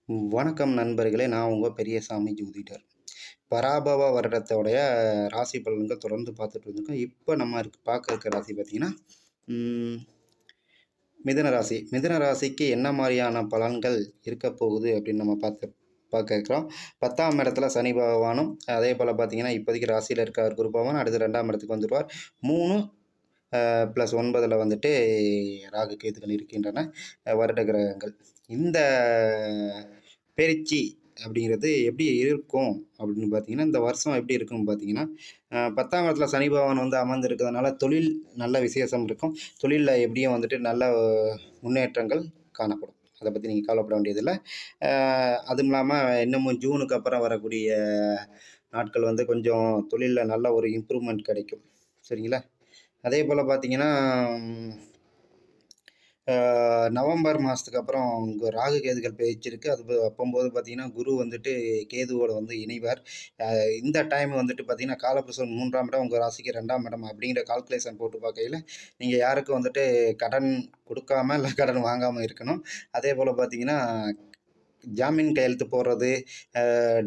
வணக்கம் நண்பர்களே! நான் உங்க பெரியசாமி ஜோதிடர். பராபவ வருடத்தோடைய ராசி பலன்கள் தொடர்ந்து பார்த்துட்டு இருக்கோம். இப்போ நம்ம பார்க்க இருக்க ராசி பார்த்தீங்கன்னா, ம் மிதுன ராசி. மிதுன ராசிக்கு என்ன மாரியான பலன்கள் இருக்க போகுது அப்படின்னு நம்ம பார்க்க இருக்கிறோம். 10ஆம் இடத்துல சனி பகவானும், அதேபோல பார்த்தீங்கன்னா, இப்போதைக்கு ராசியில இருக்கார் குரு பகவான். அடுத்து 2ஆம் இடத்துக்கு வந்துருவார். 3 + 9ல வந்துட்டு ராகு, கேதுகள் இருக்கின்றன. வருட கிரகங்கள். இந்த பெயர்ச்சி அப்படிங்கிறது எப்படி இருக்கும் அப்படின்னு பார்த்தீங்கன்னா, இந்த வருஷம் எப்படி இருக்குன்னு பார்த்தீங்கன்னா, 10ஆம் இடத்துல சனி பகவான் வந்து அமர்ந்திருக்கிறதுனால தொழில் நல்ல விசேஷம் இருக்கும். தொழில்ல எப்படியும் வந்துட்டு நல்ல முன்னேற்றங்கள் காணப்படும். அத பத்தி நீங்க கவலைப்பட வேண்டியதில்ல. அ அதுவும் இல்லாம இன்னமும் ஜூனுக்கு அப்புறம் வரக்கூடிய நாட்கள் வந்து கொஞ்சம் தொழில்ல நல்ல ஒரு இம்ப்ரூவ்மெண்ட் கிடைக்கும். சரிங்களா? அதேபோல பார்த்தீங்கன்னா, நவம்பர் மாதத்துக்கு அப்புறம் ராகு கேதுகள் பெயர்ச்சி இருக்கு. அப்பம்போது பார்த்தீங்கன்னா, குரு வந்துட்டு கேதுவோட வந்து இணைவார். இந்த டைம் வந்துட்டு பார்த்தீங்கன்னா, காலபுருஷன் 3ஆம் இடம், உங்க ராசிக்கு 2ஆம் இடம் அப்படிங்கிற கால்குலேஷன் போட்டு பார்க்கையில, நீங்க யாருக்கும் வந்துட்டு கடன் குடுக்காம, இல்ல கடன் வாங்காம இருக்கணும். அதேபோல பார்த்தீங்கன்னா, ஜாமீன் கையெழுத்து போடுறது,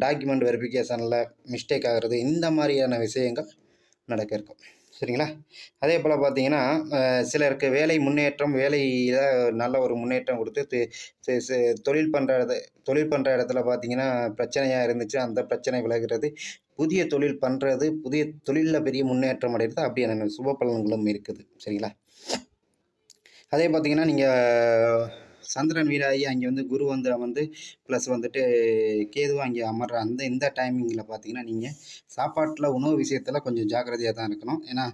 டாக்குமெண்ட் வெரிஃபிகேஷன்ல மிஸ்டேக் ஆகுறது, இந்த மாரியான விஷயங்கள் நடக்க இருக்கும். சரிங்களா? அதேபோல பார்த்தீங்கன்னா, சிலருக்கு வேலை முன்னேற்றம், வேலையில நல்ல ஒரு முன்னேற்றம் கொடுத்து தெ செ செ தொழில் பண்ற இடத்துல பார்த்தீங்கன்னா, பிரச்சனையா இருந்துச்சு. அந்த பிரச்சனை விலகுறது. புதிய தொழில் பண்றது, புதிய தொழில்ல பெரிய முன்னேற்றம் அடைறது, அப்படியான சுப பலன்களும் இருக்குது. சரிங்களா? அதே பார்த்தீங்கன்னா, நீங்க சந்திரன் வீடாகி அங்கே வந்து குரு வந்து அமர்ந்து ப்ளஸ் வந்துட்டு கேதுவும் அங்கே அமர்ற இந்த டைமிங்கில பார்த்தீங்கன்னா, நீங்க சாப்பாட்ல உணவு விஷயத்துல கொஞ்சம் ஜாக்கிரதையா தான் இருக்கணும். ஏன்னா,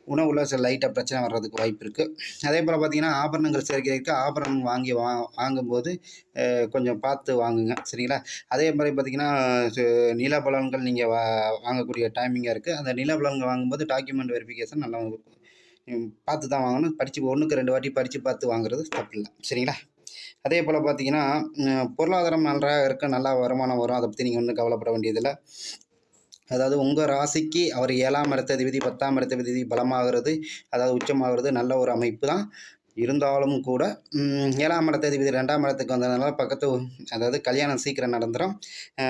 உணவுல சில லைட்டா பிரச்சனை வர்றதுக்கு வாய்ப்பு இருக்கு. அதேபோல பார்த்தீங்கன்னா, ஆபரணங்கள் சேர்க்கைக்கு ஆபரணம் வாங்கும்போது கொஞ்சம் பார்த்து வாங்குங்க. சரிங்களா? அதே மாரி பார்த்தீங்கன்னா, சு நில பலன்கள் நீங்க வாங்கக்கூடிய டைமிங்கா இருக்கு. அந்த நில பலன்கள் வாங்கும்போது டாக்குமெண்ட் வெரிஃபிகேஷன் நல்லா பார்த்து தான் வாங்கணும். 1க்கு 2 வாட்டி படிச்சு பார்த்து வாங்குறது தப்பில்ல. சரிங்களா? அதேபோல பார்த்தீங்கன்னா, பொருளாதாரம் நன்றாக இருக்கு. நல்லா வருமானம் வரும். அத பத்தி நீங்க ஒண்ணும் கவலைப்பட வேண்டியதில்ல. அதாவது உங்க ராசிக்கு அவர் 7ஆம் இடத்ததிபதி, 10ஆம் இடத்ததிபதி பலமாகிறது, அதாவது உச்சமாகிறது நல்ல ஒரு அமைப்பு தான். இருந்தாலும் கூட 7ஆம் இடத்ததிபதி 2ஆம் இடத்துக்கு வந்ததுனால அதாவது கல்யாணம் சீக்கிரம் நடந்துரும். அ